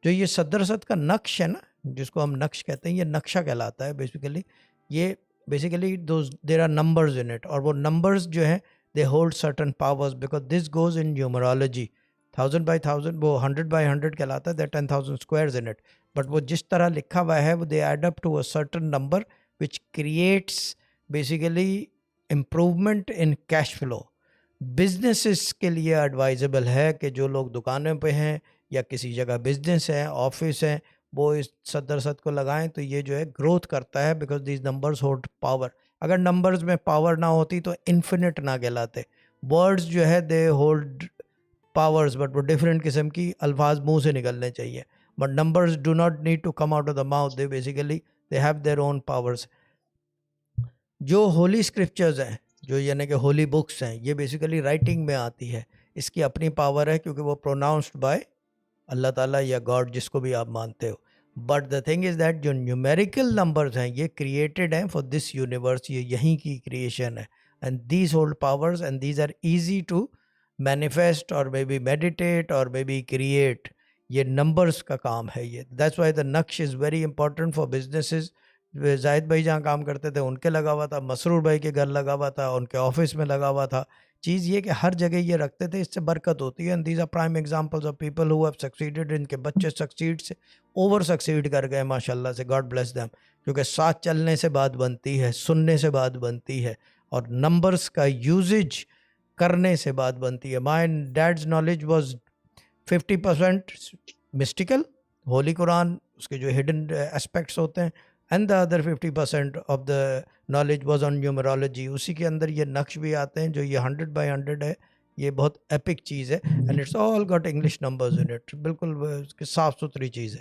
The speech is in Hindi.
जो ये सदरसत का नक्श है ना, जिसको हम नक्श कहते हैं, ये नक्शा कहलाता है बेसिकली। ये basically those there are numbers in it, और वो नंबर्स जो हैं they hold certain powers, because this goes in numerology. 1000 by 1000, वो 100 बाई 100 कहलाता है, that 10,000 squares in it. But वो जिस तरह लिखा हुआ है वो they add up to a certain number which creates basically improvement in cash flow. Businesses के लिए एडवाइजेबल है कि जो लोग दुकानों पे हैं या किसी जगह बिजनेस है, ऑफिस है, वो इस सदरसत को लगाएं, तो ये जो है ग्रोथ करता है, because these numbers hold power. अगर नंबर्स में पावर ना होती तो इन्फिनिट ना कहलाते। वर्ड्स जो है दे होल्ड पावर्स, बट वो डिफरेंट किस्म की अल्फाज मुंह से निकलने चाहिए। But numbers do not need to come out of the mouth, they basically they have their own powers. जो होली स्क्रिप्चर्स हैं, जो यानी कि होली बुक्स हैं, ये बेसिकली राइटिंग में आती है। इसकी अपनी पावर है क्योंकि वो प्रोनाउंस्ड बाय अल्लाह ताला या गॉड, जिसको भी आप मानते हो। But the thing is that जो न्यूमेरिकल नंबर्स हैं ये क्रिएटेड हैं फॉर दिस यूनिवर्स, ये यहीं की क्रिएशन है। And these hold powers and these are easy to manifest और मे बी मेडिटेट और मे बी क्रिएट। ये नंबर्स का काम है ये। दैट्स वाई द नक्श is very important for businesses. Zahid भाई जहाँ काम करते थे उनके लगा हुआ था, मसरूर भाई के घर लगा हुआ था, उनके ऑफिस में लगा हुआ था। चीज़ ये कि हर जगह ये रखते थे, इससे बरकत होती है। And these are prime examples of people who have succeeded. इनके बच्चे सक्सीड से ओवर सक्सीड कर गए माशाल्लाह से, गॉड ब्लेस देम। क्योंकि साथ चलने से बात बनती है, सुनने से बात बनती है, और नंबर्स का यूजेज करने से बात बनती है। My dad's knowledge was 50% mystical, Holi Quran, उसके जो हिडन एस्पेक्ट्स होते हैं, and the other 50% of the knowledge was on numerology. उसी के अंदर ये नक्श भी आते हैं, जो ये 100 बाई 100 है। ये बहुत एपिक चीज़ है, and it's all got English numbers in it. बिल्कुल साफ़ सुथरी चीज़ है।